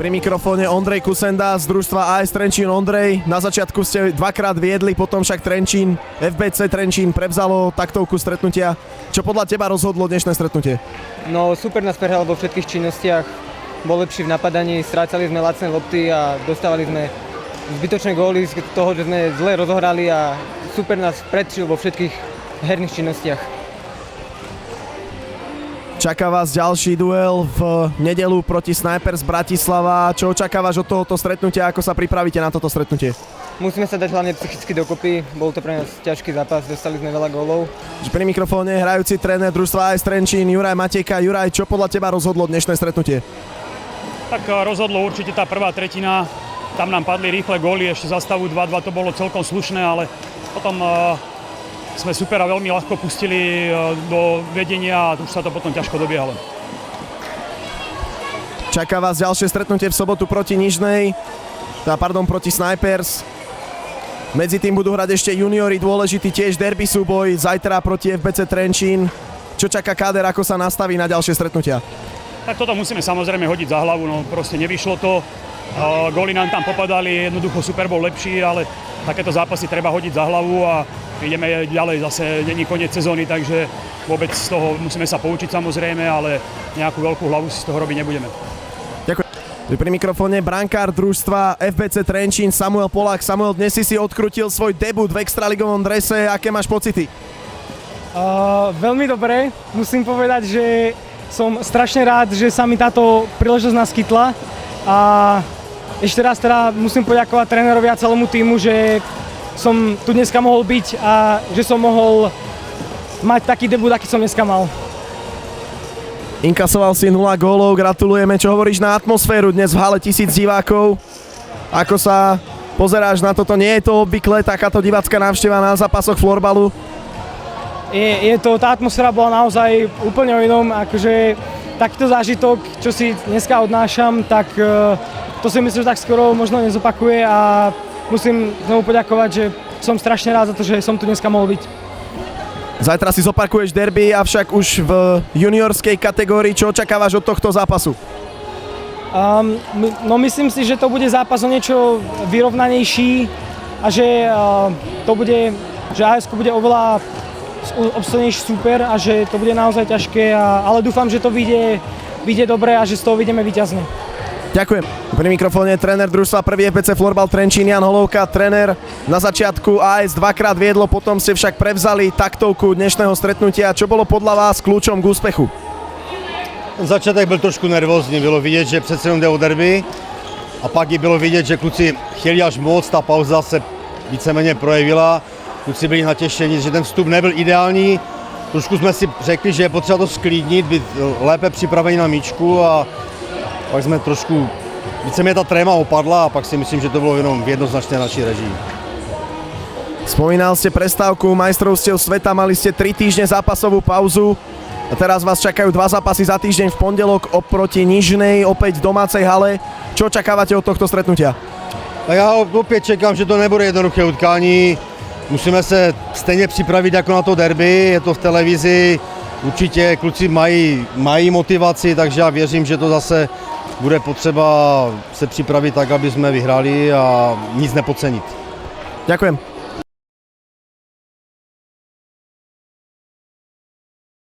Pri mikrofóne Ondrej Kusenda z družstva AS Trenčín. Ondrej, na začiatku ste dvakrát viedli, potom však Trenčín, FBC Trenčín prevzalo taktovku stretnutia. Čo podľa teba rozhodlo dnešné stretnutie? No super nás prehral vo všetkých činnostiach, bol lepší v napadaní, strácali sme lacné lopty a dostávali sme zbytočné góly z toho, že sme zle rozohrali a super nás predčil vo všetkých herných činnostiach. Čaká vás ďalší duel v nedeľu proti Snipers Bratislava. Čo očakávaš od tohoto stretnutia? Ako sa pripravíte na toto stretnutie? Musíme sa dať hlavne psychicky dokopy. Bol to pre nás ťažký zápas, dostali sme veľa gólov. Pri mikrofóne hrajúci tréner družstva AS Trenčín Juraj Matejka. Juraj, čo podľa teba rozhodlo dnešné stretnutie? Tak rozhodlo určite tá prvá tretina. Tam nám padli rýchle góly, ešte za stavu 2-2 to bolo celkom slušné, ale potom sme supera veľmi ľahko pustili do vedenia a už sa to potom ťažko dobiehalo. Čaká vás ďalšie stretnutie v sobotu proti proti Snipers. Medzi tým budú hrať ešte juniori, dôležitý tiež derby súboj, zajtra proti FBC Trenčín. Čo čaká káder, ako sa nastaví na ďalšie stretnutia? Tak toto musíme samozrejme hodiť za hlavu, no proste nevyšlo to. Góly nám tam popadali, jednoducho super bol lepší, ale takéto zápasy treba hodiť za hlavu a ideme ďalej, zase není koniec sezóny, takže vôbec z toho musíme sa poučiť samozrejme, ale nejakú veľkú hlavu si z toho robiť nebudeme. Ďakujem. Pri mikrofóne brankár družstva FBC Trenčín Samuel Polák. Samuel, dnes si odkrutil svoj debut v extraligovom drese. Aké máš pocity? Veľmi dobre. Musím povedať, že som strašne rád, že sa mi táto príležitosť naskytla. A ešte raz teda musím poďakovať trénerovi a celému týmu, že som tu dneska mohol byť a že som mohol mať taký debut, aký som dneska mal. Inkasoval si 0 gólov, gratulujeme. Čo hovoríš na atmosféru dnes v hale 1000 divákov? Ako sa pozeráš na toto? Nie je to obvykle takáto divácka návšteva na zápasoch florbalu? Tá atmosféra bola naozaj úplne o inom, akože takýto zážitok, čo si dneska odnášam, tak to si myslím, že tak skoro možno nezopakuje a musím znovu poďakovať, že som strašne rád za to, že som tu dneska mohol byť. Zajtra si zopakuješ derby, avšak už v juniorskej kategórii. Čo očakávaš od tohto zápasu? No myslím si, že to bude zápas o niečo vyrovnanejší a že to bude, že AS bude oveľa obstojnejší super a že to bude naozaj ťažké, ale dúfam, že to vyjde dobre a že z toho vyjdeme víťazne. Ďakujem. Pri mikrofóne tréner družstva 1. FBC Florbal Trenčín Jan Holovka. Tréner, na začiatku AS dvakrát viedlo, potom ste však prevzali taktovku dnešného stretnutia. Čo bolo podľa vás kľúčom k úspechu? Začátek byl trošku nervózní, bylo vidět, že přece jenom jde o derby a pak i bylo vidět, že kluci chtěli až moc, ta pauza se víceméně projevila, kluci byli natěšení, že ten vstup nebyl ideální, trošku jsme si řekli, že je potřeba to sklidnit, být lépe připraveni na míčku a pak jsme trošku, víceméně ta tréma opadla a pak si myslím, že to bylo jenom jednoznačně naší režii. Spomínal ste prestávku majstrovstiev sveta, mali ste 3 týždne zápasovú pauzu a teraz vás čakajú 2 zápasy za týždeň v pondelok oproti Nižnej, opäť v domácej hale. Čo očakávate od tohto stretnutia? A já opět čekám, že to nebude jednoduché utkání. Musíme se stejně připravit jako na to derby, je to v televizi, určitě kluci mají motivaci, takže já věřím, že to zase bude potřeba se připravit tak, aby jsme vyhráli a nic nepodcenit. Ďakujem.